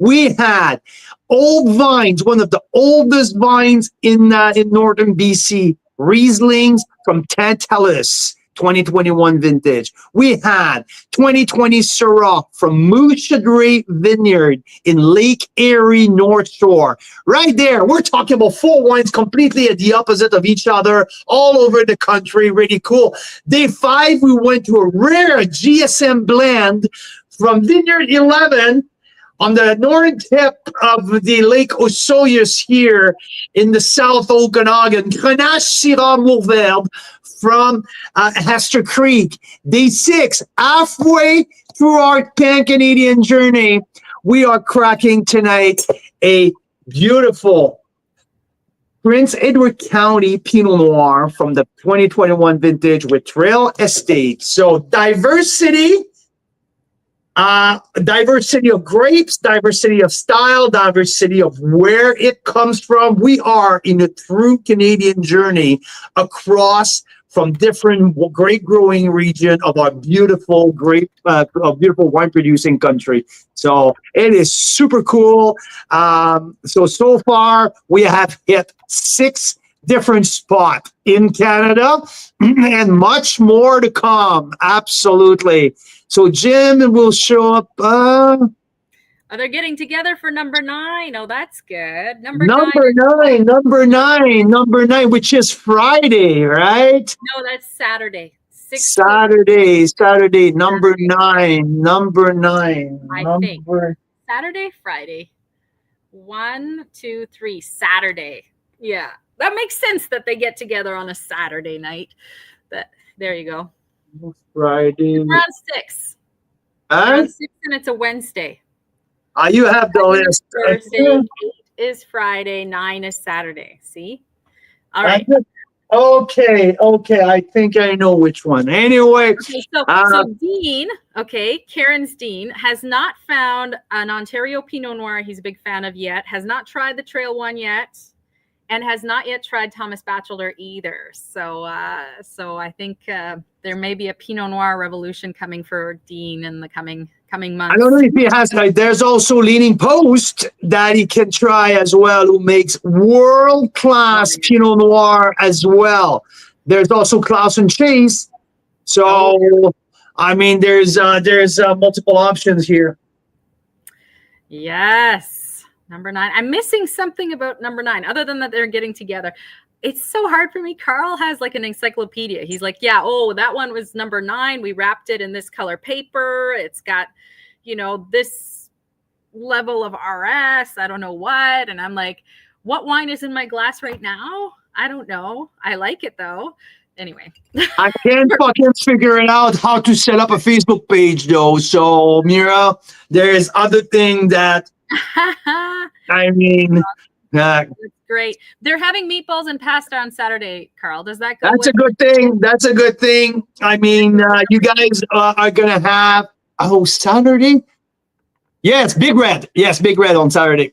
We had Old Vines, one of the oldest vines in northern BC, Rieslings from Tantalus, 2021 vintage. We had 2020 Syrah from Moose Chadre Vineyard in Lake Erie, North Shore. Right there, we're talking about four wines completely at the opposite of each other, all over the country. Really cool. Day 5, we went to a rare GSM blend from Vineyard 11 on the northern tip of the Lake Osoyoos here in the South Okanagan. Grenache Syrah Mourvèdre from Hester Creek. Day 6, halfway through our Pan-Canadian journey, we are cracking tonight a beautiful Prince Edward County Pinot Noir from the 2021 vintage with Trail Estate. So diversity Diversity of grapes, diversity of style, diversity of where it comes from. We are in a true Canadian journey across from different grape growing region of our beautiful beautiful wine producing country. So it is super cool. So far we have hit 6 different spots in Canada and much more to come. Absolutely. So Jim will show up. Oh, they're getting together for number 9. Oh, that's good. Number 9, number nine, which is Friday, right? no, that's Saturday. Saturday, number 9, number 9. I think. Saturday, Friday. 1, 2, 3, Saturday. Yeah, that makes sense that they get together on a Saturday night. But there you go. Friday. We're on 6. We're on 6 and it's a Wednesday. You have the list. Thursday, 8 is Friday, 9 is Saturday. See? All right. Okay. I think I know which one. Anyway. Okay, so Dean, Karen's Dean, has not found an Ontario Pinot Noir he's a big fan of yet, has not tried the Trail one yet, and has not yet tried Thomas Batchelor either. So I think there may be a Pinot Noir revolution coming for Dean in the coming months. I don't know if he has. There's also Leaning Post that he can try as well, who makes world-class Pinot Noir as well. There's also Klaus and Chase. So, I mean, there's multiple options here. Yes. Number 9. I'm missing something about number 9, other than that they're getting together. It's so hard for me. Carl has like an encyclopedia. He's like, yeah, that one was number 9. We wrapped it in this color paper. It's got, this level of RS. I don't know what. And I'm like, what wine is in my glass right now? I don't know. I like it though. Anyway. I can't fucking figure it out how to set up a Facebook page though. So, Mira, there's other thing that I mean, that's great. They're having meatballs and pasta on Saturday, Carl. Does that go? That's a good thing. That's a good thing. I mean, you guys are gonna have Saturday. Yes, Big Red. Yes, Big Red on Saturday.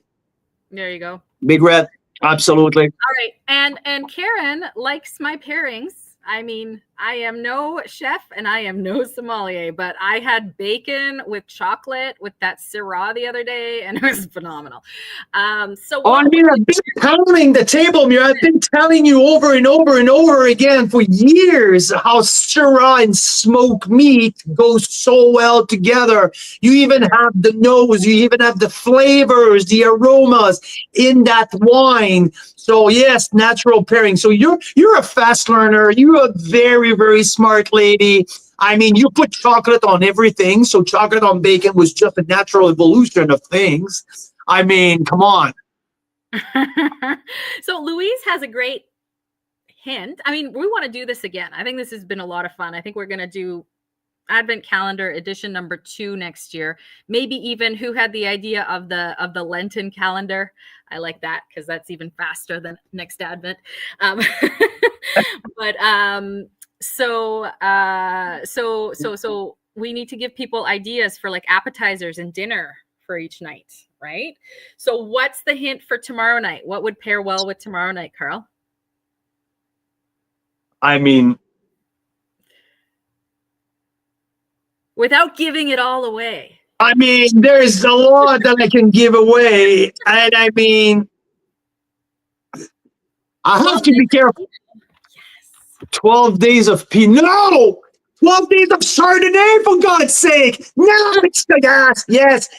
There you go. Big Red. Absolutely. All right, and Karen likes my pairings. I mean, I am no chef and I am no sommelier, but I had bacon with chocolate with that Syrah the other day, and it was phenomenal. I've been pounding the table, Mira. I've been telling you over and over and over again for years how Syrah and smoked meat go so well together. You even have the nose, you even have the flavors, the aromas in that wine. So yes, natural pairing. So you're a fast learner. You're a very, very smart lady. I mean, you put chocolate on everything. So chocolate on bacon was just a natural evolution of things. I mean, come on. So Louise has a great hint. I mean, we want to do this again. I think this has been a lot of fun. I think we're going to do Advent Calendar edition number 2 next year. Maybe even who had the idea of the Lenten calendar. I like that because that's even faster than next Advent. So we need to give people ideas for like appetizers and dinner for each night, right? So what's the hint for tomorrow night? What would pair well with tomorrow night, Carl? I mean, without giving it all away. I mean, there's a lot that I can give away. And I mean, I have to be careful. Yes. 12 days of Pinot. 12 days of Chardonnay, for God's sake. No, it's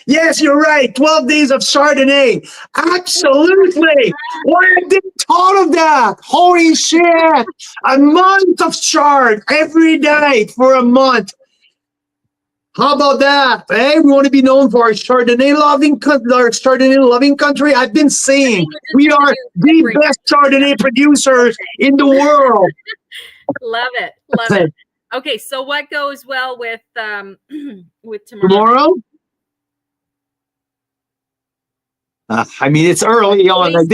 yes, you're right. 12 days of Chardonnay. Absolutely. Why I didn't thought of that? Holy shit. A month of Chard every night for a month. How about that? Hey, we want to be known for our Chardonnay loving country. I've been saying we are the best Chardonnay producers in the world. Love it. Okay, so what goes well with tomorrow? I mean, it's early on. Like,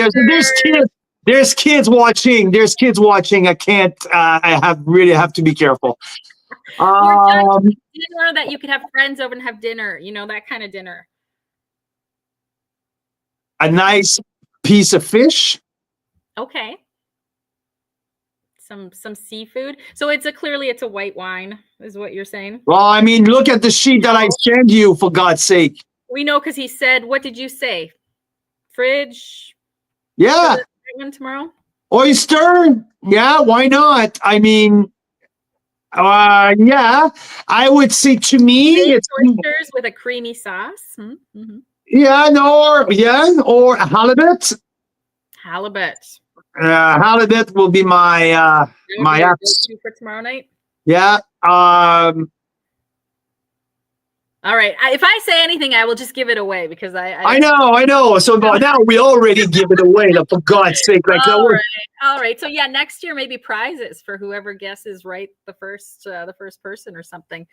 there's kids watching. I can't. I really have to be careful. Or just Um, dinner that you could have friends over and have dinner, that kind of dinner. a nice piece of fish. Okay. Some seafood. So clearly it's a white wine, is what you're saying. Well, I mean, look at the sheet that I sent you, for God's sake. We know because he said, what did you say? Fridge Yeah. for the one tomorrow? Oyster. Yeah, why not? I mean, yeah, I would say to me, Baked it's oysters with a creamy sauce. Mm-hmm. or halibut. Halibut. Halibut will be my my apps. For tomorrow night. Yeah. All right. If I say anything, I will just give it away because I know. So now we already give it away. For God's sake, like all right. So yeah, next year maybe prizes for whoever guesses right the first person or something.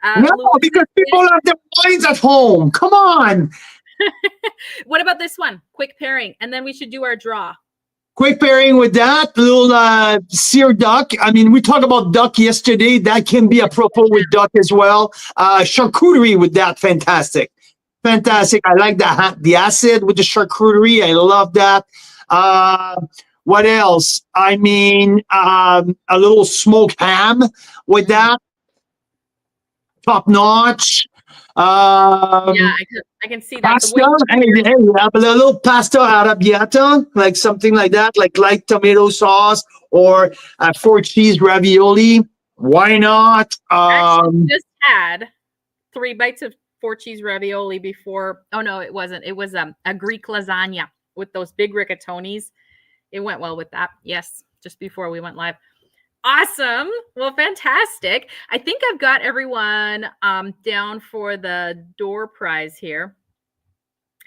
No, because people have their wines at home. Come on. What about this one? Quick pairing, and then we should do our draw. Quick pairing with that little seared duck. I mean, we talked about duck yesterday. That can be apropos with duck as well. Charcuterie with that, fantastic. I like the acid with the charcuterie. I love that. What else? I mean, a little smoked ham with that. Top notch. Yeah, I can see that. Pasta, a little pasta arrabbiata, like something like that, like light tomato sauce or 4 cheese ravioli. Why not? Actually, just had 3 bites of 4 cheese ravioli before. Oh no, it wasn't. It was a Greek lasagna with those big rigatoni's. It went well with that. Yes, just before we went live. Awesome. Well, fantastic. I think I've got everyone down for the door prize here.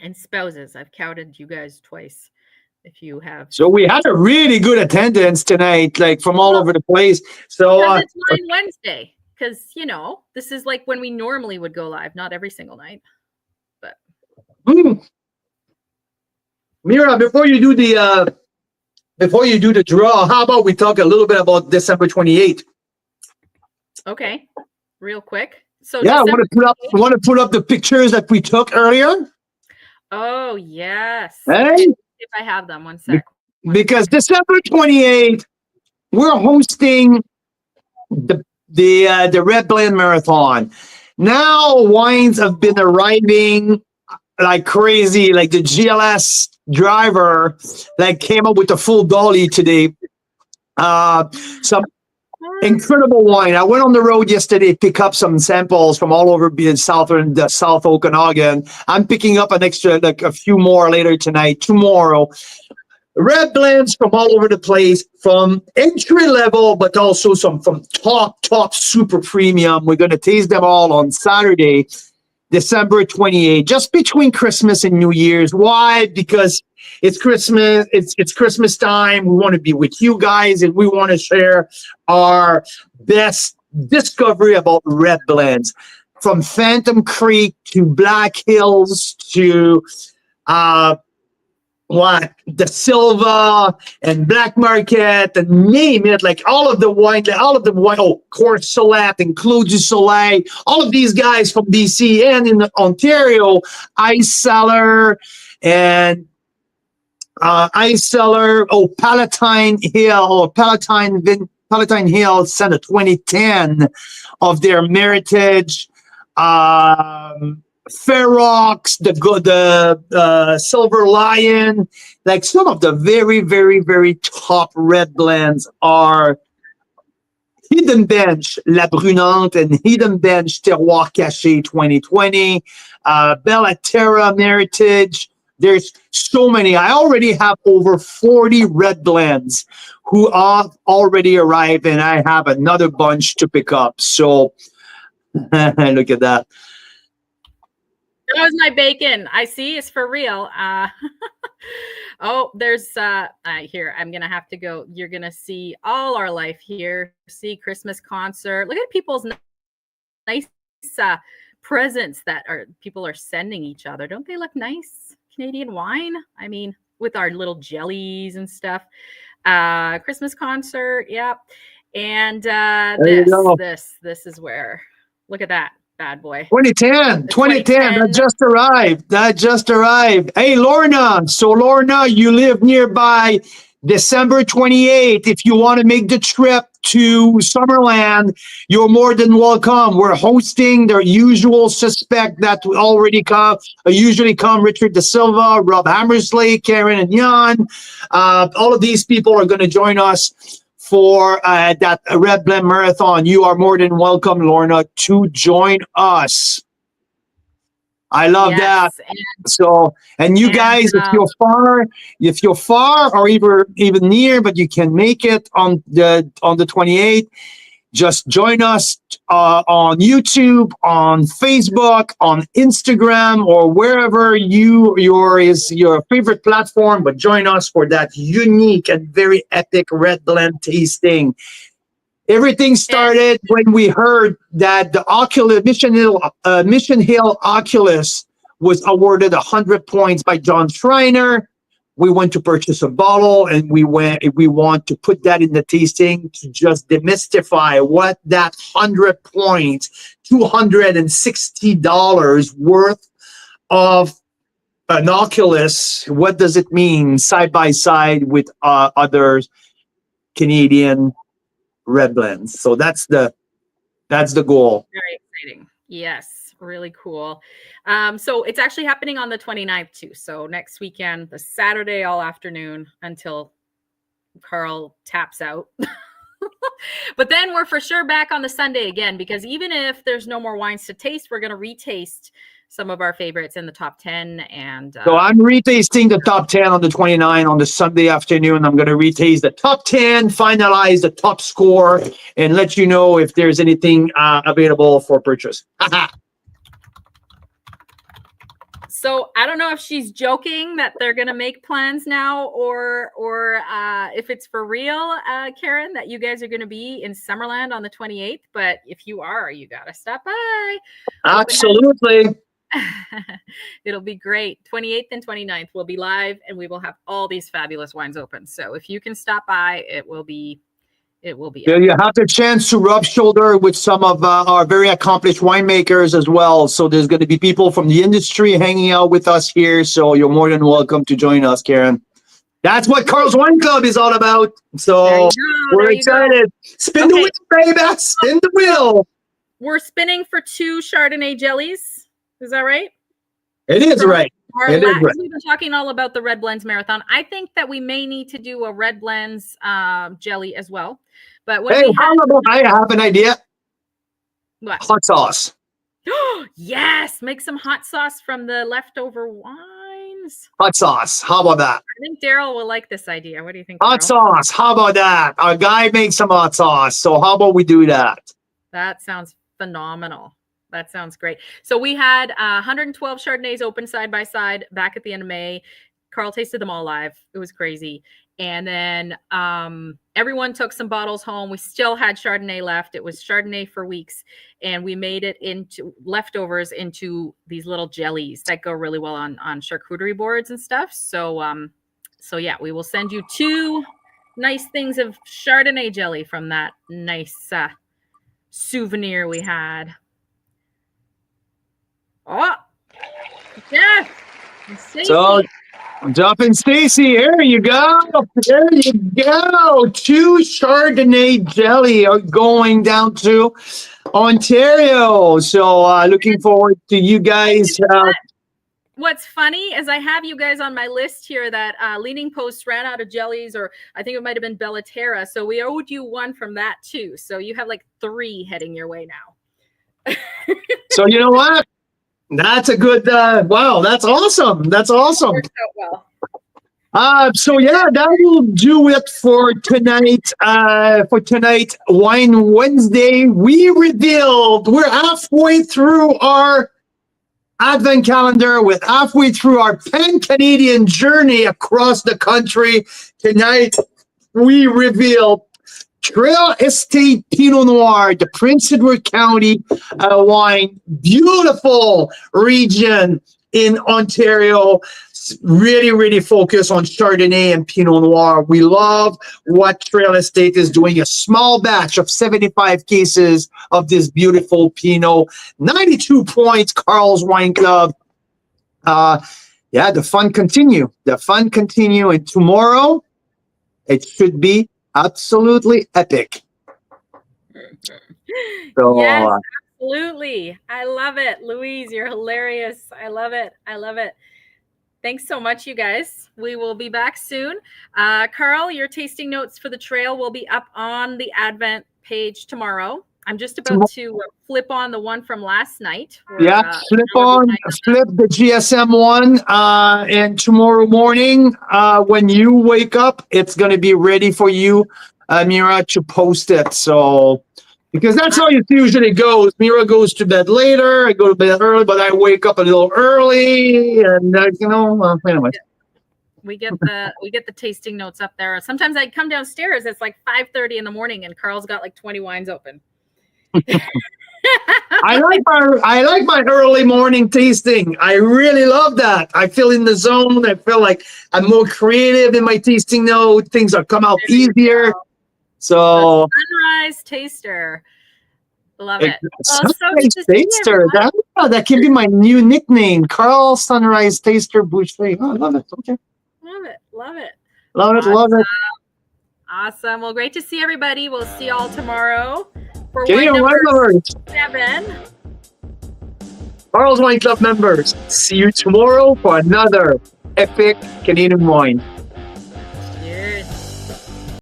And spouses. I've counted you guys twice. If you have. So we had a really good attendance tonight, like from all over the place. So it's Wine Wednesday, because this is like when we normally would go live, not every single night. But Mira, before you do the draw, how about we talk a little bit about December 28th? Okay, real quick. So yeah, I want to put up the pictures that we took earlier. Oh yes. Hey? If I have them, one sec. Because December 28th, we're hosting the Red Blend Marathon. Now wines have been arriving like crazy. Like the GLS driver that came up with the full dolly today. Some incredible wine. I went on the road yesterday, pick up some samples from all over South Okanagan. I'm picking up an extra, like a few more later tonight, tomorrow. Red blends from all over the place, from entry level, but also some from top super premium. We're going to taste them all on Saturday, December 28th, just between Christmas and New Year's. Why? Because it's Christmas. It's Christmas time. We want to be with you guys, and we want to share our best discovery about red blends, from Phantom Creek to Black Hills to the Silva and Black Market and name it, like all of the wine, Court Salette and Clos du Soleil, all of these guys from BC and in Ontario, Ice Cellar and Palatine Hill sent a 2010 of their Meritage. Ferox, the Silver Lion, like some of the very, very, very top red blends are Hidden Bench, La Brunante, and Hidden Bench Terroir Caché 2020, Bella Terra Meritage. There's so many. I already have over 40 red blends who are already arrived, and I have another bunch to pick up. So look at that. That was my bacon. I see. It's for real. Oh, there's here. I'm gonna have to go. You're gonna see all our life here. See Christmas concert. Look at people's nice presents that people are sending each other. Don't they look nice? Canadian wine. I mean, with our little jellies and stuff. Christmas concert. Yeah. And There you go. this is where, look at that bad boy. 2010, The 2010, 2010. that just arrived. That just arrived. Hey, Lorna. So, Lorna, you live nearby. December 28th. If you want to make the trip to Summerland, you're more than welcome. We're hosting the usual suspect that already come, usually come Richard Da Silva, Rob Hammersley, Karen and Jan. All of these people are going to join us for that Red Blend Marathon. You are more than welcome, Lorna, to join us. I love that. So, and you guys, if you're far or even near, but you can make it on the 28th, just join us on YouTube, on Facebook, on Instagram, or wherever your favorite platform. But join us for that unique and very epic Red Blend tasting. Everything started when we heard that the Mission Hill Oculus was awarded 100 points by John Schreiner. We went to purchase a bottle, and we want to put that in the tasting to just demystify what that 100 points, $260 worth of an Oculus, what does it mean side by side with other Canadian red blends. So that's the goal. Very exciting. Yes, really cool. So it's actually happening on the 29th too. So next weekend, the Saturday all afternoon until Carl taps out. But then we're for sure back on the Sunday again, because even if there's no more wines to taste, we're going to retaste some of our favorites in the top 10. And so I'm retasting the top 10 on the 29th on the Sunday afternoon. I'm going to retaste the top 10, finalize the top score, and let you know if there's anything available for purchase. So I don't know if she's joking that they're going to make plans now, or if it's for real, Karen, that you guys are going to be in Summerland on the 28th. But if you are, you got to stop by. Absolutely. It'll be great. 28th and 29th we'll be live, and we will have all these fabulous wines open. So if you can stop by, it will be Yeah, you have the chance to rub shoulder with some of our very accomplished winemakers as well. So there's going to be people from the industry hanging out with us here. So you're more than welcome to join us, Karen. That's what Carl's Wine Club is all about. So we're excited. Spin the wheel, baby. Spin the wheel. We're spinning for 2 Chardonnay jellies. Is that right? It is right. We've been talking all about the Red Blends Marathon. I think that we may need to do a Red Blends jelly as well. But I have an idea. What? Hot sauce. Yes, make some hot sauce from the leftover wines. Hot sauce. How about that? I think Daryl will like this idea. What do you think, Hot Daryl? sauce. How about that? Our guy makes some hot sauce. So how about we do that? That sounds phenomenal. That sounds great. So we had 112 Chardonnays open side by side back at the end of May. Carl tasted them all live. It was crazy. And then everyone took some bottles home. We still had Chardonnay left. It was Chardonnay for weeks. And we made it into leftovers into these little jellies that go really well on charcuterie boards and stuff. So yeah, we will send you 2 nice things of Chardonnay jelly from that nice souvenir we had. Oh, yeah. So, Duff Stacy, here you go. There you go. 2 Chardonnay jelly are going down to Ontario. So, looking forward to you guys. What's funny is I have you guys on my list here that Leaning Post ran out of jellies, or I think it might have been Bellaterra. So we owed you 1 from that too. So you have like 3 heading your way now. So you know what? That's a good, wow, that's awesome. That's awesome. Worked out well. So yeah, that will do it for tonight. Wine Wednesday. We're halfway through our Advent calendar. We're halfway through our pan-Canadian journey across the country. Tonight, we reveal Trail Estate Pinot Noir, the Prince Edward County wine, beautiful region in Ontario, really, really focus on Chardonnay and Pinot Noir. We love what Trail Estate is doing, a small batch of 75 cases of this beautiful Pinot. 92 points, Carl's Wine Club. Yeah, the fun continue. And tomorrow, it should be absolutely epic. So, Yes, absolutely. I love it. Louise, you're hilarious. I love it. Thanks so much, you guys. We will be back soon. Carl, your tasting notes for the trail will be up on the Advent page tomorrow. I'm just about to flip on the one from last night. Flip the GSM one, and tomorrow morning, when you wake up, it's going to be ready for you, Mira, to post it. So, because that's how it usually goes. Mira goes to bed later. I go to bed early, but I wake up a little early, and anyway. We get the tasting notes up there. Sometimes I come downstairs. It's like 5:30 in the morning, and Carl's got like 20 wines open. I like my early morning tasting. I really love that. I feel in the zone. I feel like I'm more creative in my tasting note. Things are come out easier. So the Sunrise Taster. Love it. Sunrise Taster. That can be my new nickname. Carl Sunrise Taster Boucher. Oh, I love it. Okay. Love it. Love it. Awesome. Well, great to see everybody. We'll see you all tomorrow for Wine number 7. Carl's Wine Club members, see you tomorrow for another epic Canadian wine.